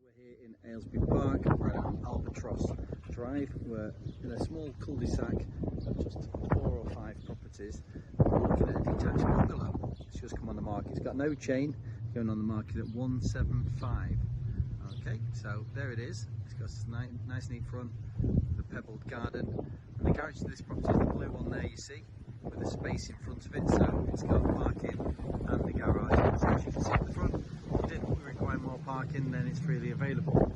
We're here in Aylesby Park, right on Albatross Drive. We're in a small cul-de-sac of just 4 or 5 properties. We're looking at a detached bungalow. It's just come on the market. It's got no chain, going on the market at 175. Okay, so there it is. It's got a nice neat front with a pebbled garden. And the garage to this property is the blue one there you see, with a space in front of it, so it's got parking and the garage. So as you can see at the front, if you didn't require more parking, then it's freely available.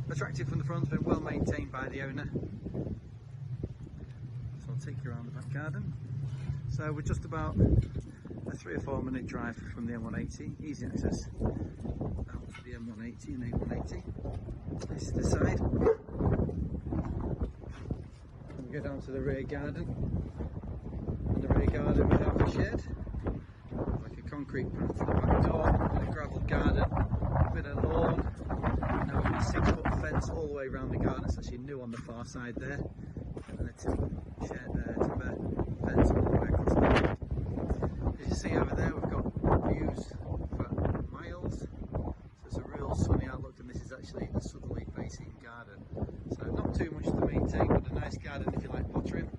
Attractive from the front, been well maintained by the owner. So I'll take you around the back garden. So we're just about a 3 or 4 minute drive from the M180, easy access out to the M180 and A180. This is the side. And we go down to the rear garden. In the rear garden we have a shed, like a concrete path to the back door, and a gravel garden, a bit of lawn, and a 6-foot fence all the way around the garden. It's actually new on the far side there, and then a timber fence all the way across the back. As you see over there, we've got views for miles, so it's a real sunny outlook, and this is actually a southerly facing garden, so not too much to maintain, but a nice garden if you like pottering.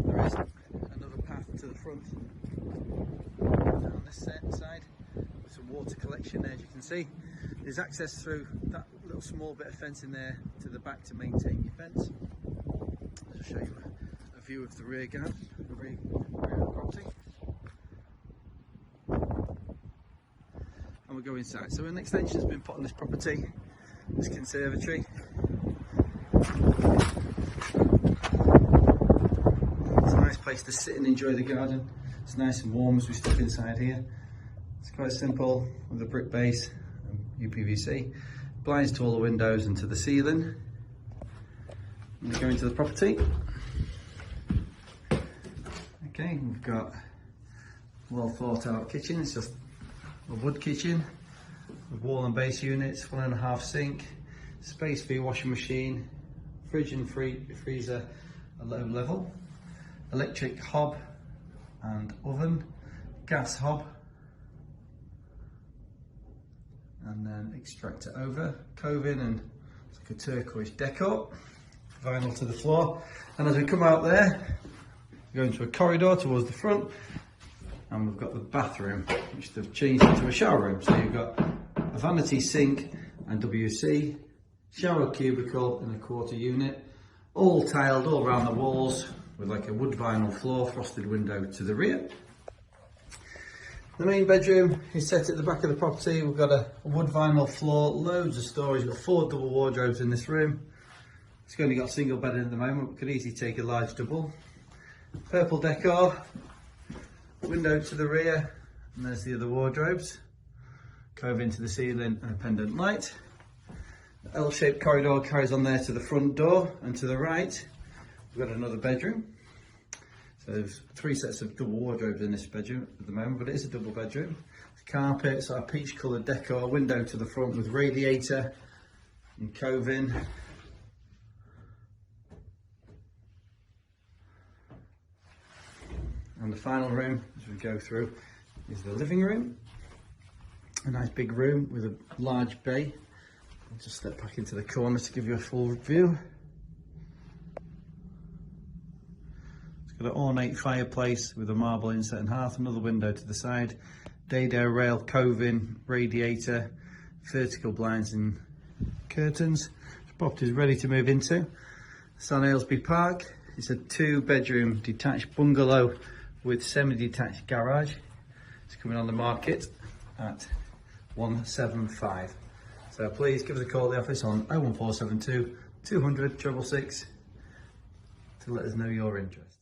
There is another path to the front down this side with some water collection there, as you can see. There's access through that little small bit of fence in there to the back to maintain your fence. I'll show you a view of the rear garden, the rear of the property. And we'll go inside. So an extension has been put on this property, this conservatory. It's a nice place to sit and enjoy the garden. It's nice and warm as we step inside here. It's quite simple with a brick base and UPVC. Blinds to all the windows and to the ceiling. And we go into the property. Okay, we've got a well thought out kitchen. It's just a wood kitchen with wall and base units, 1.5 sink, space for your washing machine, fridge and freezer at low level, electric hob and oven, gas hob, and then extractor over, cove-in, and it's like a turquoise decor, vinyl to the floor. And as we come out there, we go into a corridor towards the front, and we've got the bathroom, which they've changed into a shower room. So you've got a vanity sink and WC, shower cubicle in a quarter unit, all tiled all around the walls with like a wood vinyl floor, frosted window to the rear. The main bedroom is set at the back of the property. We've got a wood vinyl floor, loads of storage. We've got 4 double wardrobes in this room. It's only got a single bed in at the moment, but could easily take a large double. Purple decor, window to the rear, and there's the other wardrobes. Cove into the ceiling and a pendant light. The L-shaped corridor carries on there to the front door, and to the right we've got another bedroom. So there's 3 sets of double wardrobes in this bedroom at the moment, but it is a double bedroom. Carpet, sort of peach coloured decor, window to the front with radiator and cove-in. And the final room, as we go through, is the living room. A nice big room with a large bay. I'll just step back into the corner to give you a full view. It's got an ornate fireplace with a marble inset and hearth, another window to the side, dado rail, cove-in, radiator, vertical blinds and curtains. The property is ready to move into. It's on Aylesby Park. It's a 2-bedroom detached bungalow with semi-detached garage. It's coming on the market at 175. So please give us a call at the office on 01472 200 666 to let us know your interest.